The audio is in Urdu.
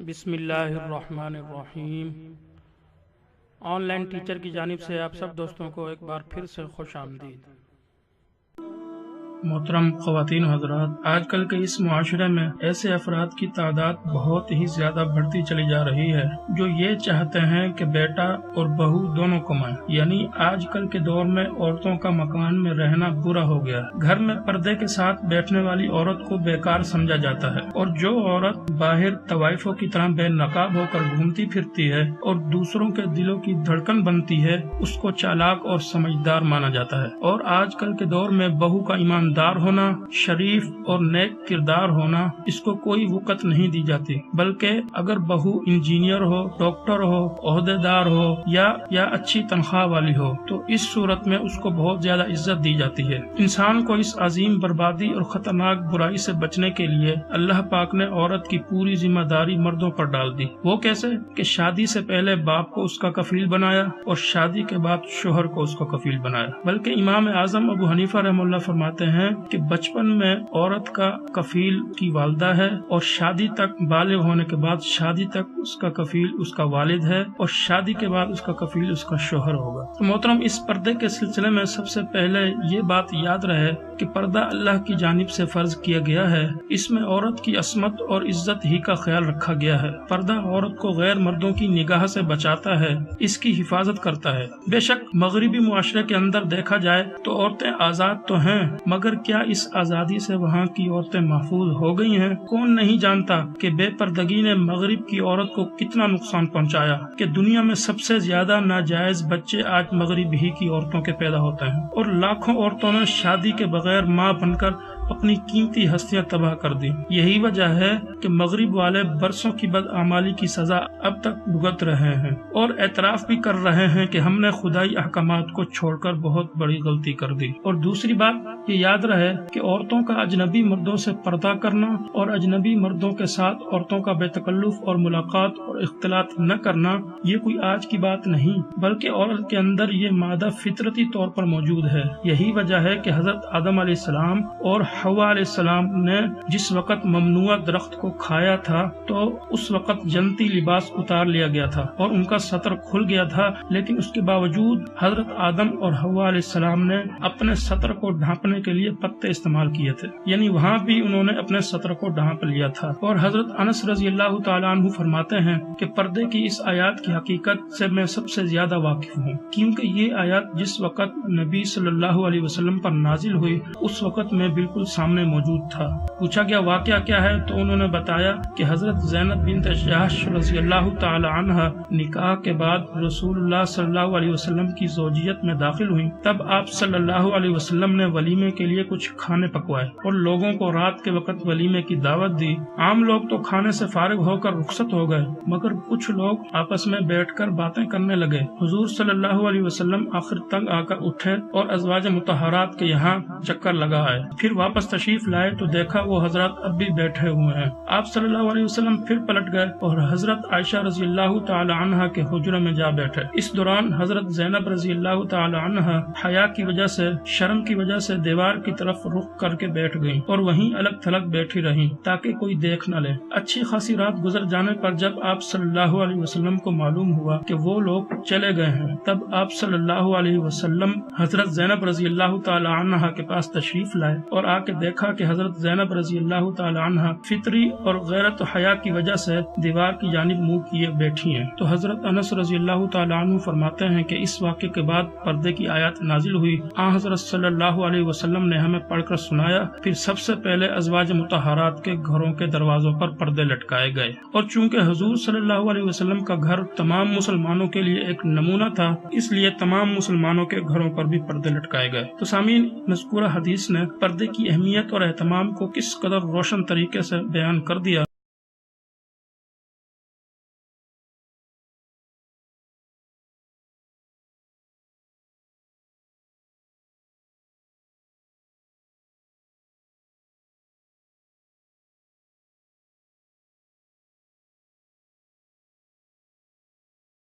بسم اللہ الرحمن الرحیم۔ آن لائن ٹیچر کی جانب سے آپ سب دوستوں کو ایک بار پھر سے خوش آمدید۔ محترم خواتین حضرات، آج کل کے اس معاشرے میں ایسے افراد کی تعداد بہت ہی زیادہ بڑھتی چلی جا رہی ہے جو یہ چاہتے ہیں کہ بیٹا اور بہو دونوں کمائیں، یعنی آج کل کے دور میں عورتوں کا مکان میں رہنا برا ہو گیا ہے۔ گھر میں پردے کے ساتھ بیٹھنے والی عورت کو بیکار سمجھا جاتا ہے، اور جو عورت باہر طوائفوں کی طرح بے نقاب ہو کر گھومتی پھرتی ہے اور دوسروں کے دلوں کی دھڑکن بنتی ہے، اس کو چالاک اور سمجھدار مانا جاتا ہے۔ اور آج کل کے دور میں بہو کا ایماندار ہونا، شریف اور نیک کردار ہونا، اس کو کوئی وقت نہیں دی جاتی، بلکہ اگر بہو انجینئر ہو، ڈاکٹر ہو، عہدیدار ہو یا اچھی تنخواہ والی ہو تو اس صورت میں اس کو بہت زیادہ عزت دی جاتی ہے۔ انسان کو اس عظیم بربادی اور خطرناک برائی سے بچنے کے لیے اللہ پاک نے عورت کی پوری ذمہ داری مردوں پر ڈال دی۔ وہ کیسے؟ کہ شادی سے پہلے باپ کو اس کا کفیل بنایا اور شادی کے بعد شوہر کو اس کا کفیل بنایا۔ بلکہ امام اعظم ابو حنیفہ رحمہ اللہ فرماتے ہیں کہ بچپن میں عورت کا کفیل کی والدہ ہے، اور شادی تک بالغ ہونے کے بعد شادی تک اس کا کفیل اس کا والد ہے، اور شادی کے بعد اس کا کفیل اس کا شوہر ہوگا۔ تو محترم، اس پردے کے سلسلے میں سب سے پہلے یہ بات یاد رہے کہ پردہ اللہ کی جانب سے فرض کیا گیا ہے۔ اس میں عورت کی عصمت اور عزت ہی کا خیال رکھا گیا ہے۔ پردہ عورت کو غیر مردوں کی نگاہ سے بچاتا ہے، اس کی حفاظت کرتا ہے۔ بے شک مغربی معاشرے کے اندر دیکھا جائے تو عورتیں آزاد تو ہیں، مگر کیا اس آزادی سے وہاں کی عورتیں محفوظ ہو گئی ہیں؟ کون نہیں جانتا کہ بے پردگی نے مغرب کی عورت کو کتنا نقصان پہنچایا، کہ دنیا میں سب سے زیادہ ناجائز بچے آج مغرب ہی کی عورتوں کے پیدا ہوتے ہیں، اور لاکھوں عورتوں نے شادی کے بغیر ماں بن کر اپنی قیمتی ہستیاں تباہ کر دی۔ یہی وجہ ہے کہ مغرب والے برسوں کی بدعمالی کی سزا اب تک بھگت رہے ہیں، اور اعتراف بھی کر رہے ہیں کہ ہم نے خدائی احکامات کو چھوڑ کر بہت بڑی غلطی کر دی۔ اور دوسری بات یہ یاد رہے کہ عورتوں کا اجنبی مردوں سے پردہ کرنا اور اجنبی مردوں کے ساتھ عورتوں کا بے تکلف اور ملاقات اور اختلاط نہ کرنا یہ کوئی آج کی بات نہیں، بلکہ عورت کے اندر یہ مادہ فطرتی طور پر موجود ہے۔ یہی وجہ ہے کہ حضرت آدم علیہ السلام اور حوا علیہ السلام نے جس وقت ممنوع درخت کو کھایا تھا تو اس وقت جنتی لباس اتار لیا گیا تھا اور ان کا سطر کھل گیا تھا، لیکن اس کے باوجود حضرت آدم اور حوا علیہ السلام نے اپنے سطر کو ڈھانپنے کے لیے پتے استعمال کیے تھے، یعنی وہاں بھی انہوں نے اپنے سطر کو ڈھانپ لیا تھا۔ اور حضرت انس رضی اللہ تعالیٰ عنہ فرماتے ہیں کہ پردے کی اس آیات کی حقیقت سے میں سب سے زیادہ واقف ہوں، کیونکہ یہ آیات جس وقت نبی صلی اللہ علیہ وسلم پر نازل ہوئی اس وقت میں بالکل سامنے موجود تھا۔ پوچھا گیا واقعہ کیا ہے تو انہوں نے بتایا کہ حضرت زینب بنت جحش رضی اللہ تعالی عنہ نکاح کے بعد رسول اللہ صلی اللہ علیہ وسلم کی زوجیت میں داخل ہوئی، تب آپ صلی اللہ علیہ وسلم نے ولیمے کے لیے کچھ کھانے پکوائے اور لوگوں کو رات کے وقت ولیمے کی دعوت دی۔ عام لوگ تو کھانے سے فارغ ہو کر رخصت ہو گئے، مگر کچھ لوگ آپس میں بیٹھ کر باتیں کرنے لگے۔ حضور صلی اللہ علیہ وسلم آخر تنگ آ کر اٹھے اور ازواج مطہرات کے یہاں چکر لگا آئے۔ پھر واپس تشریف لائے تو دیکھا وہ حضرات اب بھی بیٹھے ہوئے ہیں۔ آپ صلی اللہ علیہ وسلم پھر پلٹ گئے اور حضرت عائشہ رضی اللہ تعالی عنہا کے حجرے میں جا بیٹھے۔ اس دوران حضرت زینب رضی اللہ تعالی عنہا حیا کی وجہ سے، شرم کی وجہ سے دیوار کی طرف رخ کر کے بیٹھ گئیں اور وہیں الگ تھلگ بیٹھی رہیں تاکہ کوئی دیکھ نہ لے۔ اچھی خاصی رات گزر جانے پر جب آپ صلی اللہ علیہ وسلم کو معلوم ہوا کہ وہ لوگ چلے گئے ہیں، تب آپ صلی اللہ علیہ وسلم حضرت زینب رضی اللہ تعالی عنہا کے پاس تشریف لائے اور آ کے دیکھا کہ حضرت زینب رضی اللہ تعالی عنہا فطری اور غیرت و حیا کی وجہ سے دیوار کی جانب منہ کیے بیٹھی ہیں۔ تو حضرت انس رضی اللہ تعالی عنہ فرماتے ہیں کہ اس واقعے کے بعد پردے کی آیات نازل ہوئی۔ حضرت صلی اللہ علیہ وسلم نے ہمیں پڑھ کر سنایا، پھر سب سے پہلے ازواج مطہرات کے گھروں کے دروازوں پر پردے لٹکائے گئے، اور چونکہ حضور صلی اللہ علیہ وسلم کا گھر تمام مسلمانوں کے لیے ایک نمونہ تھا، اس لیے تمام مسلمانوں کے گھروں پر بھی پردے لٹکائے گئے۔ تو سامعین، مذکورہ حدیث نے پردے کی اہمیت اور اہتمام کو کس قدر روشن طریقے سے بیان کر دیا